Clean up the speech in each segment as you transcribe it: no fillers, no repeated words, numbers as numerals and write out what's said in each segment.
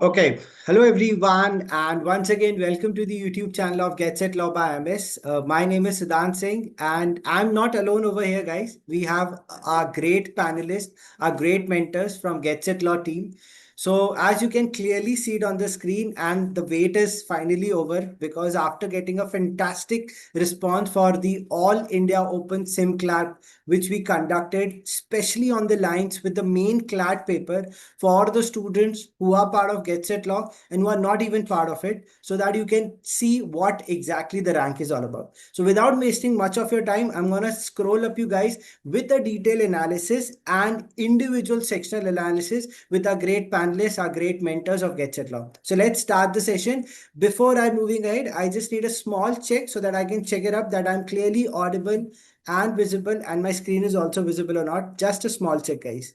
Okay, hello everyone, and once again, welcome to the YouTube channel of Get Set Law by IMS. My name is Siddhant Singh, and I'm not alone over here, guys. We have our great panelists, our great mentors from Get Set Law team. So, as you can clearly see it on the screen, and the wait is finally over because after getting a fantastic response for the All India Open SimCLAT, which we conducted, especially on the lines with the main CLAT paper for the students who are part of Get Set Law and who are not even part of it, so that you can see what exactly the rank is all about. So without wasting much of your time, I'm going to scroll up you guys with a detailed analysis and individual sectional analysis with our great panelists, our great mentors of Get Set Law. So let's start the session. Before I'm moving ahead, I just need a small check so that I can check it up that I'm clearly audible and visible and my screen is also visible or not. Just a small check, guys.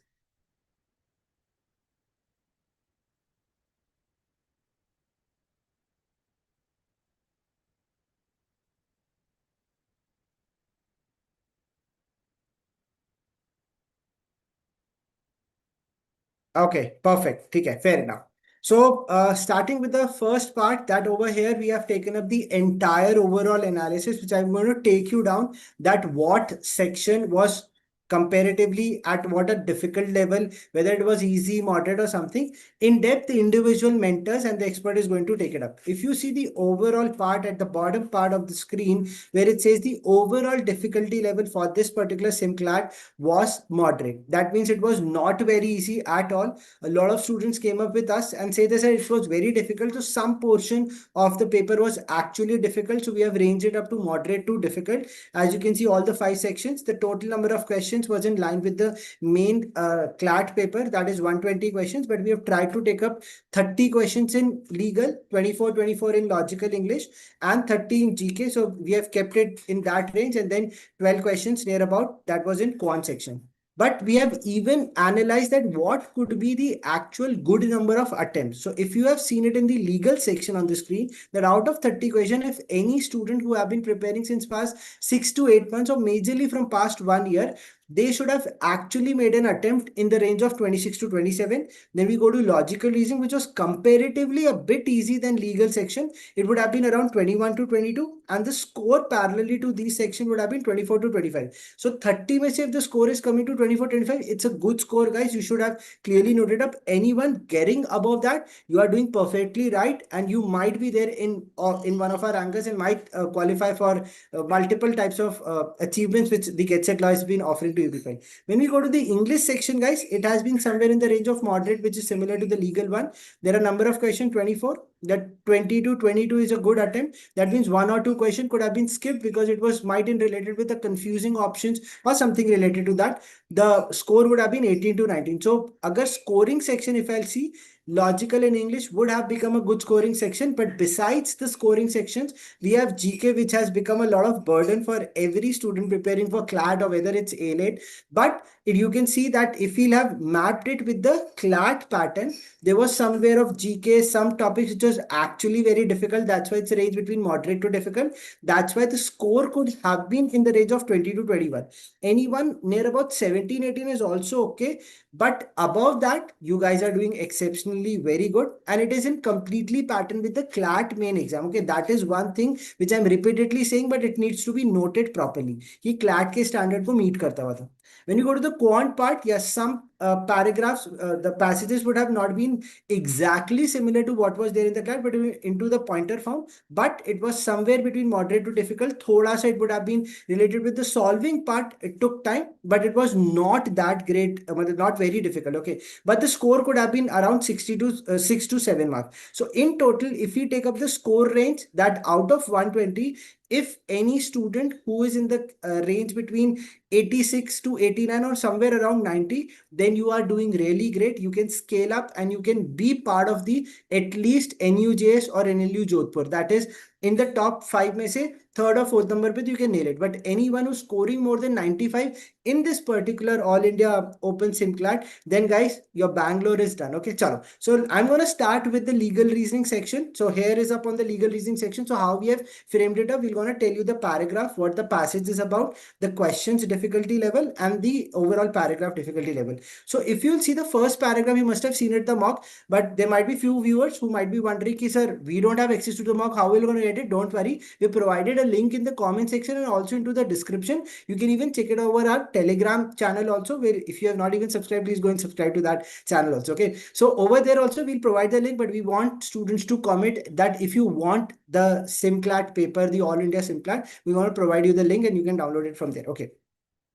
Okay, perfect. Okay, fair enough. So, starting with the first part, that over here we have taken up the entire overall analysis, which I'm going to take you down that what section was comparatively at what a difficult level, whether it was easy, moderate, or something. In depth, the individual mentors and the expert is going to take it up. If you see the overall part at the bottom part of the screen, where it says the overall difficulty level for this particular SimCLAT was moderate. That means it was not very easy at all. A lot of students came up with us and say they said it was very difficult. So some portion of the paper was actually difficult. So we have ranged it up to moderate to difficult. As you can see, all the 5 sections, the total number of questions was in line with the main CLAT paper, that is 120 questions, but we have tried to take up 30 questions in legal, 24 in logical English, and 30 in GK. So we have kept it in that range, and then 12 questions near about that was in quant section. But we have even analyzed that what could be the actual good number of attempts. So if you have seen it in the legal section on the screen, that out of 30 questions, if any student who have been preparing since past 6 to 8 months or majorly from past 1 year, they should have actually made an attempt in the range of 26 to 27. Then we go to logical reasoning, which was comparatively a bit easy than legal section. It would have been around 21 to 22, and the score parallelly to these section would have been 24 to 25. So 30 में से if the score is coming to 24, 25, it's a good score, guys. You should have clearly noted up. Anyone getting above that, you are doing perfectly right, and you might be there in one of our rankers and might qualify for multiple types of achievements which the Get Set Law has been offering to you people. When we go to the English section, guys, it has been somewhere in the range of moderate, which is similar to the legal one. There are a number of questions, 24. That 20 to 22 is a good attempt. That means one or two questions could have been skipped because it was might in related with the confusing options or something related to that. The score would have been 18 to 19. So, agar scoring section, if I'll see, logical and English would have become a good scoring section. But besides the scoring sections, we have GK, which has become a lot of burden for every student preparing for CLAT or whether it's A-late. But you can see that if we'll have mapped it with the CLAT pattern, there was somewhere of GK, some topics which was actually very difficult. That's why it's a range between moderate to difficult. That's why the score could have been in the range of 20 to 21. Anyone near about 17, 18 is also okay. But above that, you guys are doing exceptionally very good. And it is in completely pattern with the CLAT main exam. Okay, that is one thing which I'm repeatedly saying, but it needs to be noted properly. He CLAT के standard को meet करता हुआ था. When you go to the quant part, yes, some paragraphs, the passages would have not been exactly similar to what was there in the CLAT, but into the pointer form. But it was somewhere between moderate to difficult. Thoda sa it would have been related with the solving part. It took time, but it was not that great, not very difficult. Okay, but the score could have been around 60 to 6 to 7 marks. So in total, if we take up the score range, that out of 120, if any student who is in the range between 86 to 89 or somewhere around 90, then you are doing really great. You can scale up and you can be part of the at least NUJS or NLU Jodhpur. That is in the top 5 में से third or fourth number पे, you can nail it. But anyone who's scoring more than 95 in this particular All India Open SimCLAT, then guys, your Bangalore is done. Okay, chalo. So I'm going to start with the legal reasoning section. So here is up on the legal reasoning section. So how we have framed it up, we're going to tell you the paragraph, what the passage is about, the questions difficulty level, and the overall paragraph difficulty level. So if you'll see the first paragraph, you must have seen it the mock, but there might be few viewers who might be wondering, ki, sir, we don't have access to the mock, how are we going to get it? Don't worry, we provided a link in the comment section and also into the description. You can even check it over our Telegram channel also, where if you have not even subscribed, please go and subscribe to that channel also. Okay, so over there also we'll provide the link, but we want students to comment that if you want the SimCLAT paper, the All India SimCLAT, we want to provide you the link and you can download it from there. Okay.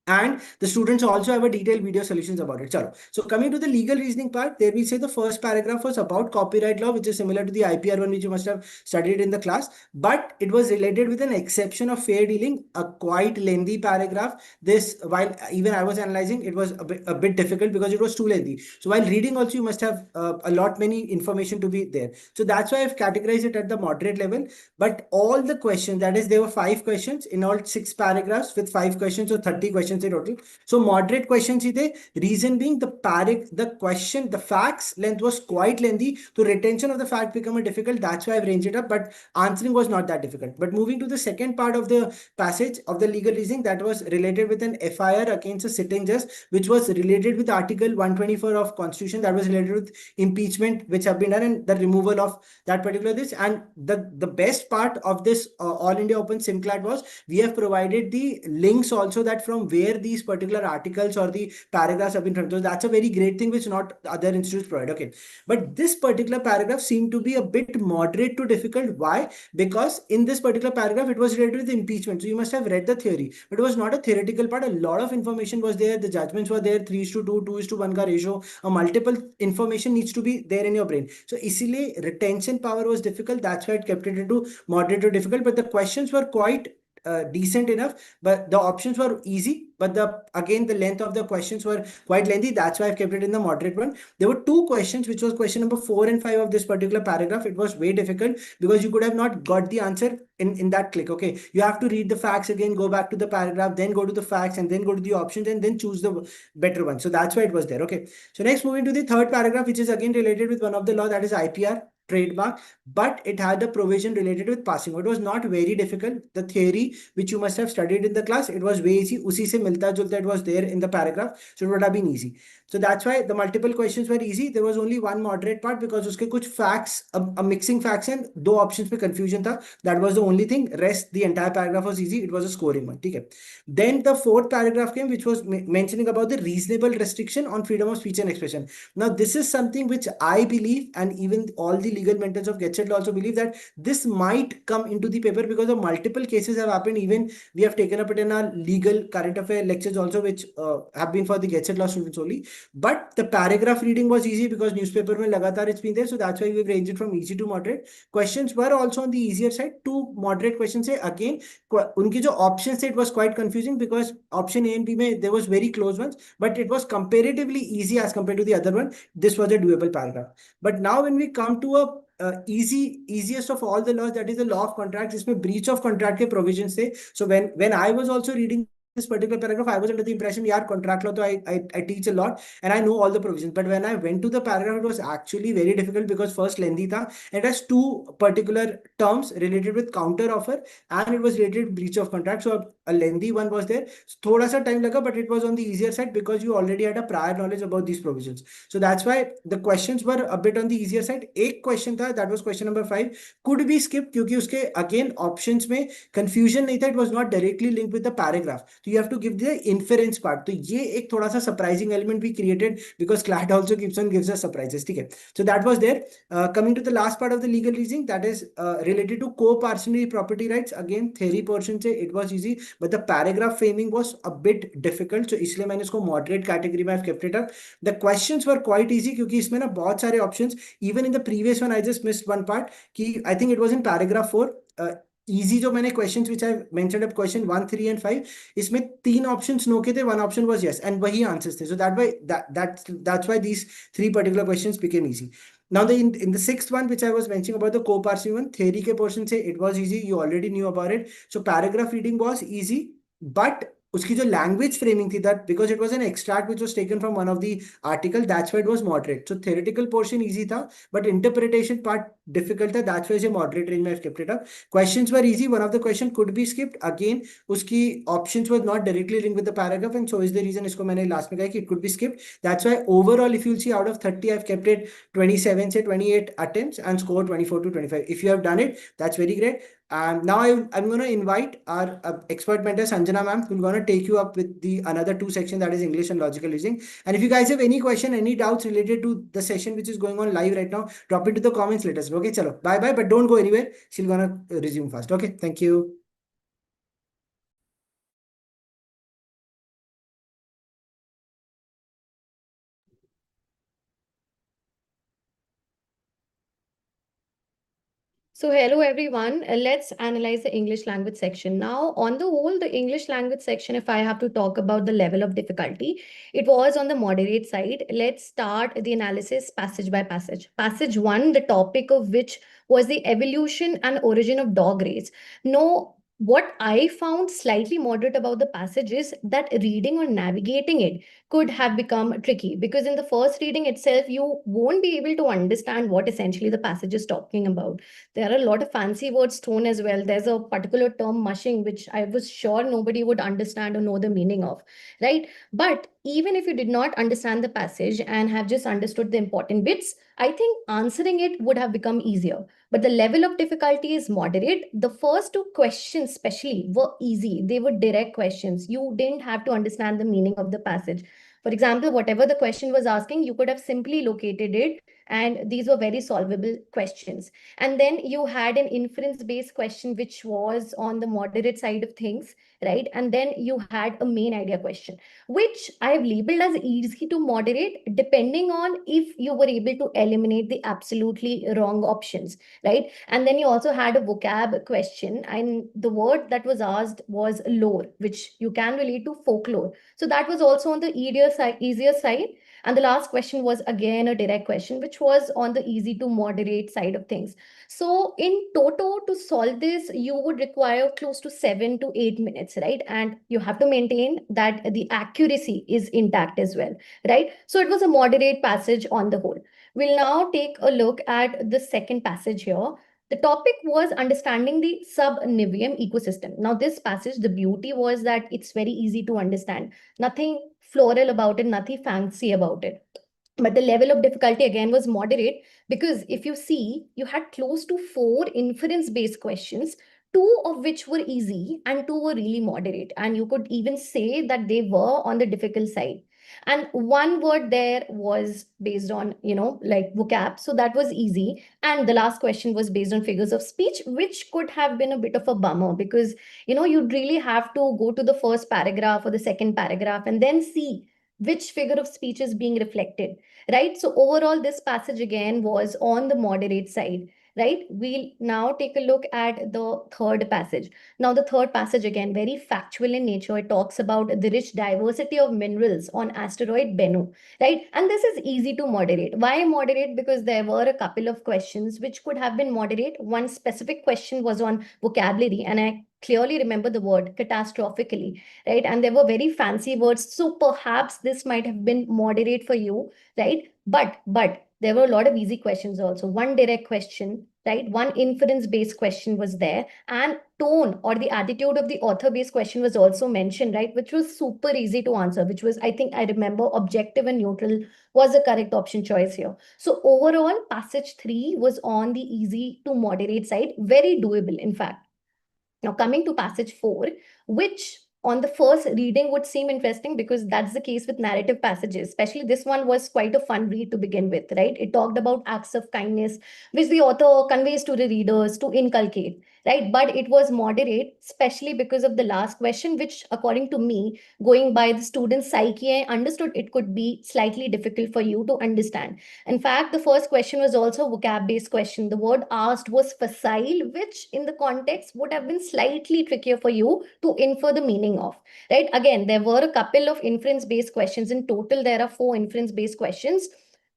And the students also have a detailed video solutions about it. Chalo. So coming to the legal reasoning part, there we say the first paragraph was about copyright law, which is similar to the IPR one, which you must have studied in the class, but it was related with an exception of fair dealing, a quite lengthy paragraph. This, while even I was analyzing, it was a bit difficult because it was too lengthy. So while reading also, you must have a lot many information to be there. So that's why I've categorized it at the moderate level. But all the questions, that is, there were 5 questions in all 6 paragraphs with 5 questions, so 30 questions in total. So moderate questions hi the. Reason being the facts length was quite lengthy, so retention of the fact become a difficult. That's why I've ranged it up, but answering was not that difficult. But moving to the second part of the passage of the legal reasoning, that was related with an FIR against a sitting judge, which was related with Article 124 of Constitution, that was related with impeachment, which have been done, and the removal of that particular this. And the best part of this All India Open SimCLAT was we have provided the links also, that from where these particular articles or the paragraphs have been from. So that's a very great thing which not other institutes provide. Okay, but this particular paragraph seemed to be a bit moderate to difficult. Why? Because in this particular paragraph it was related with impeachment, so you must have read the theory, but it was not a theoretical part. A lot of information was there, the judgments were there, 3:2, 2:1 ka ratio, a multiple information needs to be there in your brain. So easily retention power was difficult. That's why it kept it into moderate to difficult. But the questions were quite decent enough, but the options were easy, but the length of the questions were quite lengthy. That's why I've kept it in the moderate one. There were 2 questions, which was question number 4 and 5 of this particular paragraph. It was way difficult because you could have not got the answer in that click. Okay, you have to read the facts again, go back to the paragraph, then go to the facts, and then go to the options, and then choose the better one. So that's why it was there. Okay, so next moving to the third paragraph, which is again related with one of the law, that is IPR trademark, but it had a provision related with passing. It was not very difficult. The theory which you must have studied in the class, it was way easy. Usi se milta julta it was there in the paragraph, so it would have been easy. So that's why the multiple questions were easy. There was only one moderate part because uske kuch facts, a mixing facts and 2 options पे confusion tha. That was the only thing. Rest the entire paragraph was easy. It was a scoring one. Okay. Then the fourth paragraph came, which was mentioning about the reasonable restriction on freedom of speech and expression. Now this is something which I believe, and even all the legal mentors of Get Set Law also believe, that this might come into the paper because of multiple cases have happened. Even we have taken up it in our legal current affair lectures also, which have been for the Get Set Law students only. But the paragraph reading was easy because newspaper mein lagatar it's been there, so that's why we've ranged it from easy to moderate. Questions were also on the easier side. 2 moderate questions say again, unki jo options say, it was quite confusing because option A and B mein there was very close ones, but it was comparatively easy as compared to the other one. This was a doable paragraph. But now when we come to a easiest of all the laws, that is the law of contracts, इसमें breach of contract के provisions थे. So when I was also reading this particular paragraph, I was under the impression, yeah, contract law, so I teach a lot and I know all the provisions. But when I went to the paragraph, it was actually very difficult because first lengthy tha, and it has 2 particular terms related with counter offer, and it was related with breach of contract. So a lengthy one was there. Thoda sa time laga, but it was on the easier side because you already had a prior knowledge about these provisions. So that's why the questions were a bit on the easier side. एक question था, that was question number 5, could be skipped क्योंकि उसके again options में confusion नहीं था. It was not directly linked with the paragraph. So you have to give the inference part. तो ये एक थोड़ा सा surprising element we created because CLAT also gives us surprises. ठीक है. So that was there. Coming to the last part of the legal reasoning, that is related to co-partitionary property rights. Again theory portion से it was easy, but the paragraph framing was a bit difficult. So इसलिए मैंने इसको moderate category में I've kept it up. The questions were quite easy क्योंकि इसमें ना बहुत सारे options. Even in the previous one, I just missed one part. कि I think it was in paragraph 4. Easy जो मैंने questions which I mentioned up, question 1, 3 and 5, इसमें 3 options no के थे, 1 option was yes, and वही answers थे. So that's why these 3 particular questions became easy. Now in the sixth one, which I was mentioning about the co-parsing one, theory के portion से it was easy. You already knew about it. So paragraph reading was easy, but उसकी जो language framing थी, that because it was an extract which was taken from one of the article, that's why it was moderate. So theoretical portion easy था, but interpretation part difficult था. That's why it's a moderate range. I skipped it up. Questions were easy. One of the question could be skipped. Again, उसकी options was not directly linked with the paragraph, and so is the reason इसको मैंने last में कहा कि it could be skipped. That's why overall, if you'll see, out of 30, I've kept it 27 say 28 attempts and score 24 to 25. If you have done it, that's very great. Now I'm going to invite our expert mentor Sanjana ma'am, who's going to take you up with the another two sections, that is English and logical reasoning. And if you guys have any question, any doubts related to the session which is going on live right now, drop it to the comments. Let us know. Okay, chalo, bye bye, but don't go anywhere. She's going to resume fast. Okay, thank you. So hello everyone, let's analyze the English language section. Now, on the whole, the English language section, if I have to talk about the level of difficulty, it was on the moderate side. Let's start the analysis passage by passage. Passage 1, the topic of which was the evolution and origin of dog race. No, what I found slightly moderate about the passage is that reading or navigating it could have become tricky, because in the first reading itself, you won't be able to understand what essentially the passage is talking about. There are a lot of fancy words thrown as well. There's a particular term, mushing, which I was sure nobody would understand or know the meaning of, right? But even if you did not understand the passage and have just understood the important bits, I think answering it would have become easier. But the level of difficulty is moderate. The first two questions, especially, were easy. They were direct questions. You didn't have to understand the meaning of the passage. For example, whatever the question was asking, you could have simply located it, and these were very solvable questions. And then you had an inference based question, which was on the moderate side of things, right? And then you had a main idea question, which I've labeled as easy to moderate, depending on if you were able to eliminate the absolutely wrong options, right? And then you also had a vocab question, and the word that was asked was lore, which you can relate to folklore. So that was also on the easier side. And the last question was again a direct question, which was on the easy to moderate side of things. So in toto, to solve this, you would require close to 7 to 8 minutes, right? And you have to maintain that the accuracy is intact as well, right? So it was a moderate passage on the whole. We'll now take a look at the second passage here. The topic was understanding the sub-Nibium ecosystem. Now, this passage, the beauty was that it's very easy to understand. Nothing floral about it, nothing fancy about it. But the level of difficulty again was moderate, because if you see, you had close to 4 inference-based questions, 2 of which were easy and 2 were really moderate. And you could even say that they were on the difficult side. And one word there was based on, like vocab. So that was easy. And the last question was based on figures of speech, which could have been a bit of a bummer, because, you'd really have to go to the first paragraph or the second paragraph and then see which figure of speech is being reflected, right? So overall, this passage again was on the moderate side, right? We'll now take a look at the third passage. Now, the third passage, again, very factual in nature. It talks about the rich diversity of minerals on asteroid Bennu, right? And this is easy to moderate. Why moderate? Because there were a couple of questions which could have been moderate. One specific question was on vocabulary, and I clearly remember the word catastrophically, right? And there were very fancy words. So perhaps this might have been moderate for you, right? But there were a lot of easy questions also. One direct question, right? One inference-based question was there, and tone or the attitude of the author-based question was also mentioned, right? Which was super easy to answer, which was, I think I remember, objective and neutral was the correct option choice here. So overall, passage 3 was on the easy to moderate side, very doable, in fact. Now, coming to passage 4, which on the first reading would seem interesting, because that's the case with narrative passages. Especially this one was quite a fun read to begin with, right? It talked about acts of kindness, which the author conveys to the readers to inculcate, right? But it was moderate, especially because of the last question, which, according to me, going by the student's psyche, I understood it could be slightly difficult for you to understand. In fact, the first question was also a vocab-based question. The word asked was facile, which in the context would have been slightly trickier for you to infer the meaning of, right? Again, there were a couple of inference-based questions. In total, there are 4 inference-based questions.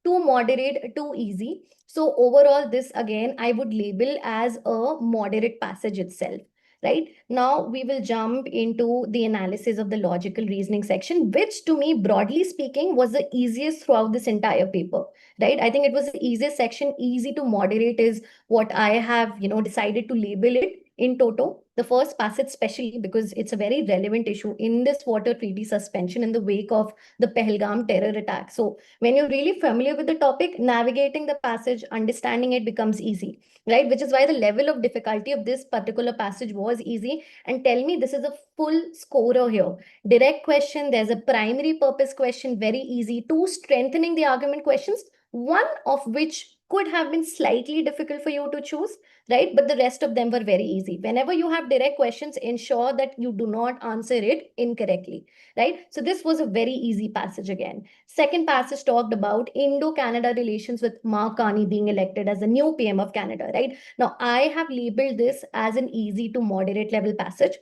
too moderate, too easy. So overall, this again, I would label as a moderate passage itself. Right now, we will jump into the analysis of the logical reasoning section, which to me, broadly speaking, was the easiest throughout this entire paper. Right? I think it was the easiest section. Easy to moderate is what I have, decided to label it in toto. The first passage, especially because it's a very relevant issue in this water treaty suspension in the wake of the Pahalgam terror attack. So when you're really familiar with the topic, navigating the passage, understanding it becomes easy, right? Which is why the level of difficulty of this particular passage was easy. And tell me, this is a full scorer here. Direct question, there's a primary purpose question, very easy. Two strengthening the argument questions, one of which could have been slightly difficult for you to choose, right? But the rest of them were very easy. Whenever you have direct questions, ensure that you do not answer it incorrectly, right? So this was a very easy passage again. Second passage talked about Indo-Canada relations with Mark Carney being elected as the new PM of Canada, right? Now, I have labeled this as an easy to moderate level passage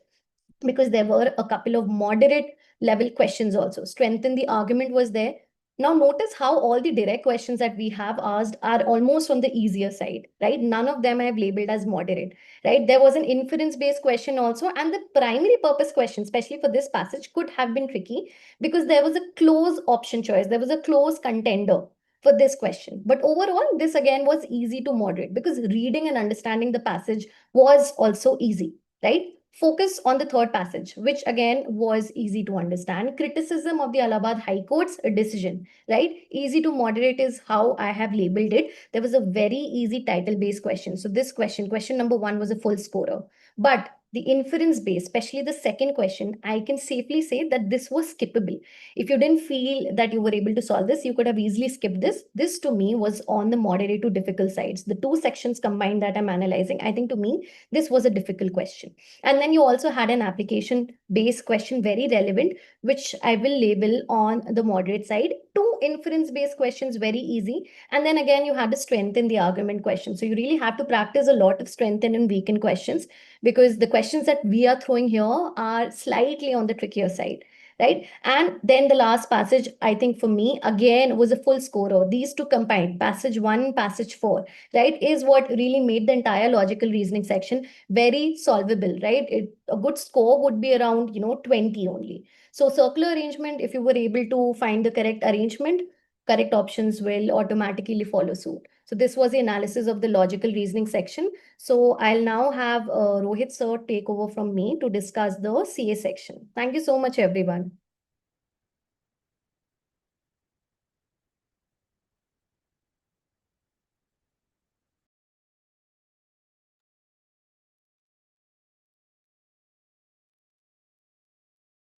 because there were a couple of moderate level questions also. Strengthen the argument was there. Now notice how all the direct questions that we have asked are almost on the easier side, right? None of them I have labeled as moderate, right? There was an inference-based question also, and the primary purpose question, especially for this passage, could have been tricky because there was a close option choice. There was a close contender for this question. But overall, this again was easy to moderate because reading and understanding the passage was also easy, right? Focus on the third passage, which again was easy to understand. Criticism of the Allahabad High Court's decision, right? Easy to moderate is how I have labeled it. There was a very easy title-based question. So this question number 1 was a full scorer. But the inference based, especially the second question, I can safely say that this was skippable. If you didn't feel that you were able to solve this, you could have easily skipped this. This to me was on the moderate to difficult sides. The two sections combined that I'm analyzing, I think to me, this was a difficult question. And then you also had an application based question, very relevant, which I will label on the moderate side. Two inference based questions, very easy. And then again, you had to strengthen the argument question. So you really have to practice a lot of strengthen and weaken questions because the questions that we are throwing here are slightly on the trickier side. Right. And then the last passage, I think for me, again, was a full scorer. These two combined, passage 1, passage 4, right, is what really made the entire logical reasoning section very solvable, right? A good score would be around, 20 only. So circular arrangement, if you were able to find the correct arrangement, correct options will automatically follow suit. So this was the analysis of the logical reasoning section. So I'll now have Rohit sir take over from me to discuss the CA section. Thank you so much, everyone.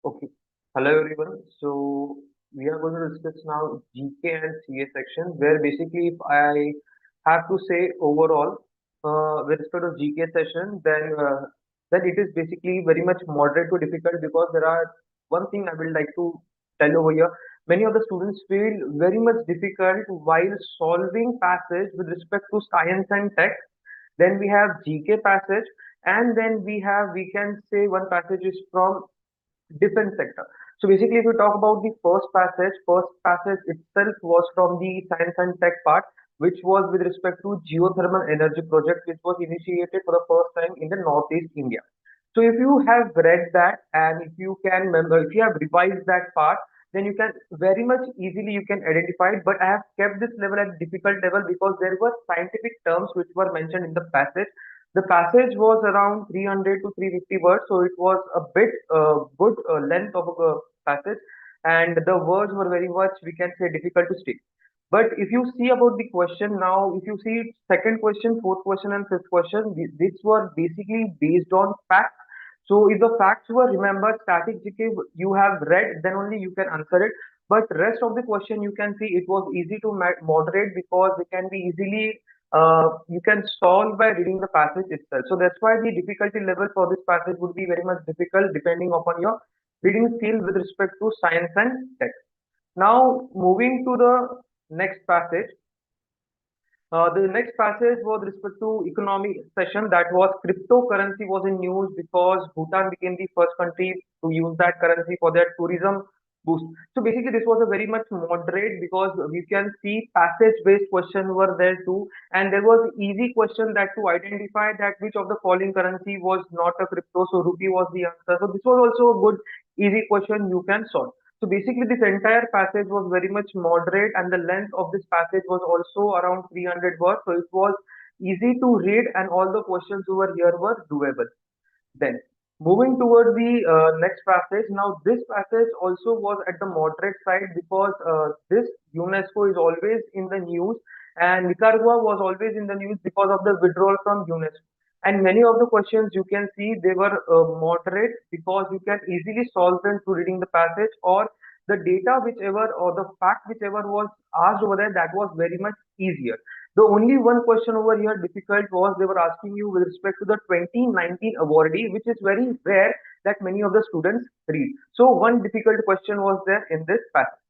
Okay. Hello everyone. So we are going to discuss now GK and CA section where basically if I have to say overall with respect to GK session then it is basically very much moderate to difficult because there are one thing I will like to tell over here. Many of the students feel very much difficult while solving passage with respect to science and tech. Then we have GK passage and then we can say one passage is from defense sector. So basically, if we talk about the first passage itself was from the science and tech part, which was with respect to geothermal energy project, which was initiated for the first time in the Northeast India. So if you have read that and if you can remember, if you have revised that part, then you can very much easily you can identify it. But I have kept this level at difficult level because there were scientific terms which were mentioned in the passage. The passage was around 300 to 350 words, so it was a bit good length of a passage, and the words were very much, we can say, difficult to stick. But if you see about the question now, if you see second question, fourth question, and fifth question, these were basically based on facts. So if the facts were remembered, static GK you have read, then only you can answer it. But rest of the question you can see it was easy to moderate because it can be easily you can solve by reading the passage itself. So that's why the difficulty level for this passage would be very much difficult depending upon your reading skill with respect to science and tech. Now moving to the next passage. The next passage was with respect to economy session, that was cryptocurrency was in news because Bhutan became the first country to use that currency for their tourism boost. So basically, this was a very much moderate because we can see passage-based question were there too, and there was easy question that to identify that which of the following currency was not a crypto, so rupee was the answer. So this was also a good easy question you can solve. So basically, this entire passage was very much moderate, and the length of this passage was also around 300 words. So it was easy to read, and all the questions over here were doable. Then, moving towards the next passage. Now, this passage also was at the moderate side because this UNESCO is always in the news, and Nicaragua was always in the news because of the withdrawal from UNESCO. And many of the questions you can see they were moderate because you can easily solve them through reading the passage, or the data whichever or the fact whichever was asked over there, that was very much easier. The only one question over here difficult was they were asking you with respect to the 2019 awardee, which is very rare that many of the students read. So one difficult question was there in this passage.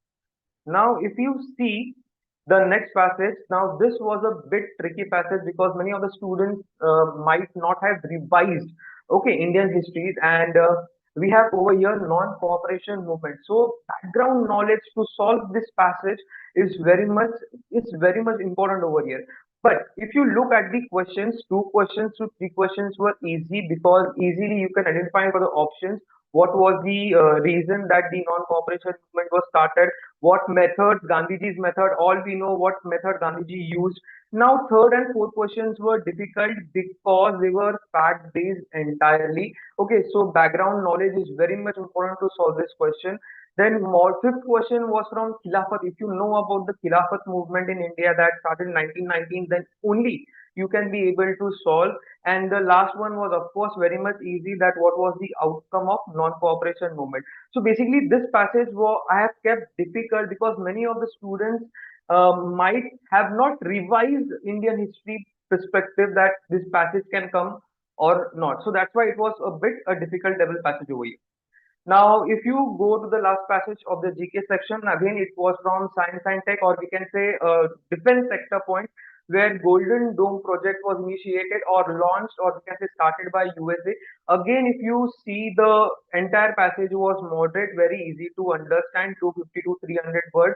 Now, if you see the next passage, now this was a bit tricky passage because many of the students might not have revised, okay, Indian histories, and we have over here non-cooperation movement. So background knowledge to solve this passage is very much important over here. But if you look at the questions, 2 questions to 3 questions were easy because easily you can identify for the options what was the reason that the non-cooperation movement was started, what method, Gandhiji's method, all we know what method Gandhiji used. Now, third and fourth questions were difficult because they were fact-based entirely. Okay, so background knowledge is very much important to solve this question. Then more, fifth question was from Khilafat. If you know about the Khilafat movement in India that started in 1919, then only you can be able to solve. And the last one was, of course, very much easy that what was the outcome of non-cooperation movement. So basically, this passage I have kept difficult because many of the students might have not revised Indian history perspective that this passage can come or not. So that's why it was a bit a difficult level passage over here. Now, if you go to the last passage of the GK section, again, it was from Science and Tech, or we can say defense sector point, where Golden Dome project was initiated or launched, or we can say started by USA. Again, if you see the entire passage was moderate, very easy to understand, 250 to 300 words.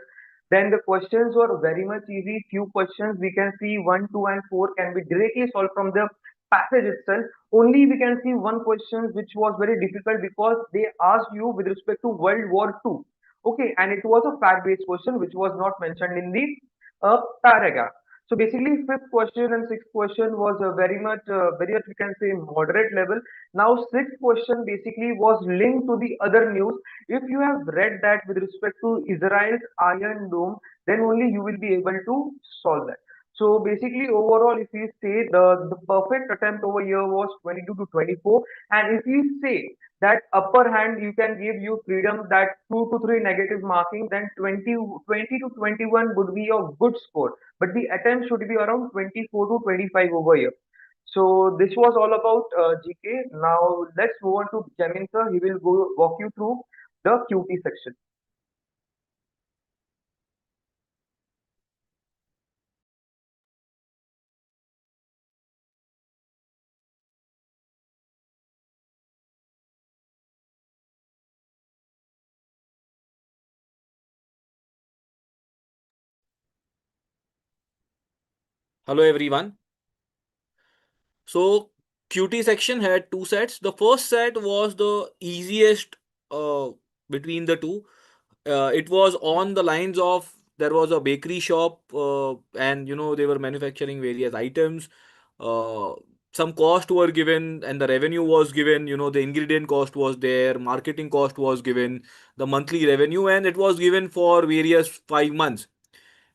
Then the questions were very much easy. Few questions we can see 1, 2, and 4 can be directly solved from the passage itself. Only we can see one question which was very difficult because they asked you with respect to World War II. Okay, and it was a fact-based question which was not mentioned in the paragraph. So basically, fifth question and sixth question was very much we can say moderate level. Now, sixth question basically was linked to the other news. If you have read that with respect to Israel's Iron Dome, then only you will be able to solve that. So basically, overall, if we say the perfect attempt over here was 22 to 24, and if we say that upper hand you can give you freedom that 2 to 3 negative marking, then 20 to 21 would be a good score. But the attempt should be around 24 to 25 over here. So this was all about GK. Now let's move on to Jamin sir. He will go walk you through the QT section. Hello everyone. So QT section had two sets. The first set was the easiest uh, between the two. It was on the lines of there was a bakery shop and they were manufacturing various items. Uh, some cost were given and the revenue was given. The ingredient cost was there, marketing cost was given, the monthly revenue, and it was given for various 5 months.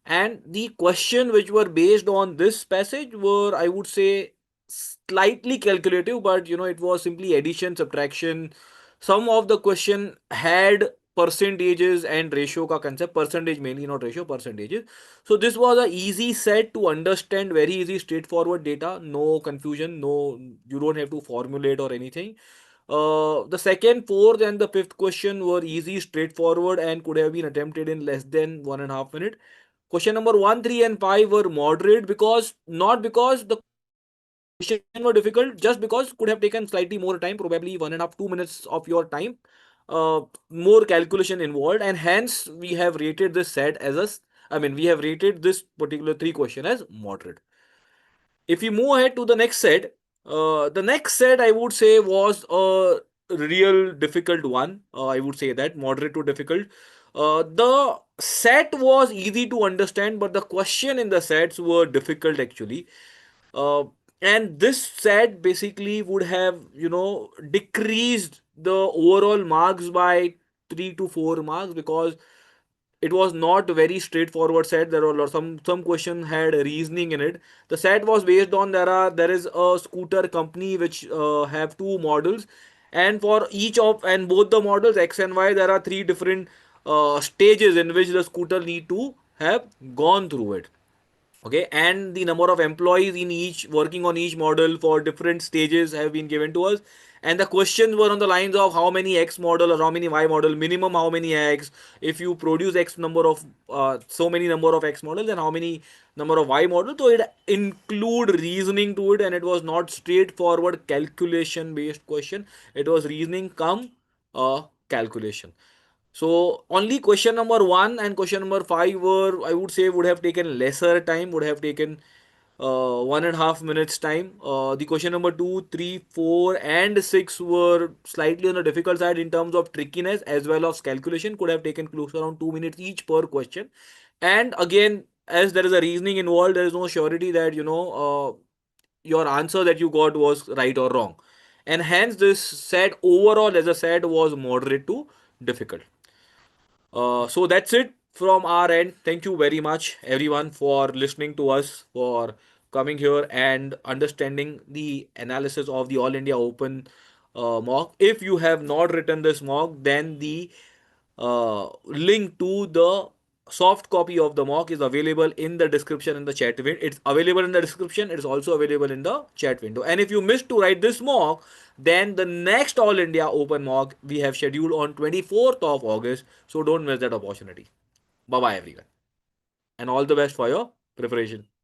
And the question which were based on this passage were, I would say, slightly calculative, but it was simply addition, subtraction. Some of the question had percentages and ratio ka concept, percentage mainly, not ratio, percentages. So this was a easy set to understand, very easy, straightforward data, no confusion, no, you don't have to formulate or anything. The second, fourth, and the fifth question were easy, straightforward, and could have been attempted in less than 1.5 minutes. Question number 1, 3, and 5 were moderate because not because the question were difficult, just because could have taken slightly more time, probably 1.5, 2 minutes of your time. more calculation involved, and hence we have rated this set as we have rated this particular three question as moderate. If we move ahead to the next set I would say was a real difficult one. I would say that moderate to difficult. The set was easy to understand, but the question in the sets were difficult actually. uh, and this set basically would have decreased the overall marks by 3 to 4 marks, because it was not very straightforward set. There were some question had reasoning in it. The set was based on there is a scooter company which have two models, and for each of and both the models X and Y, there are three different stages in which the scooter need to have gone through it. Okay, and the number of employees in each working on each model for different stages have been given to us, and the questions were on the lines of how many X model or how many Y model, minimum how many X, if you produce X number of so many number of X models, and how many number of Y models. So it include reasoning to it, and it was not straightforward calculation based question. It was reasoning come calculation. So only question number one and question number five were, I would say, would have taken lesser time, would have taken 1.5 minutes time. The question number two, three, four, and six were slightly on the difficult side in terms of trickiness as well as calculation. Could have taken close to around 2 minutes each per question. And again, as there is a reasoning involved, there is no surety that your answer that you got was right or wrong. And hence, this set overall, as I said, was moderate to difficult. So that's it from our end. Thank you very much, everyone, for listening to us, for coming here and understanding the analysis of the All India Open mock. If you have not written this mock, then the link to the soft copy of the mock is available in the description in the chat window. It's available in the description. It's also available in the chat window. And if you missed to write this mock, then the next All India Open mock we have scheduled on 24th of August. So don't miss that opportunity. Bye bye, everyone. And all the best for your preparation.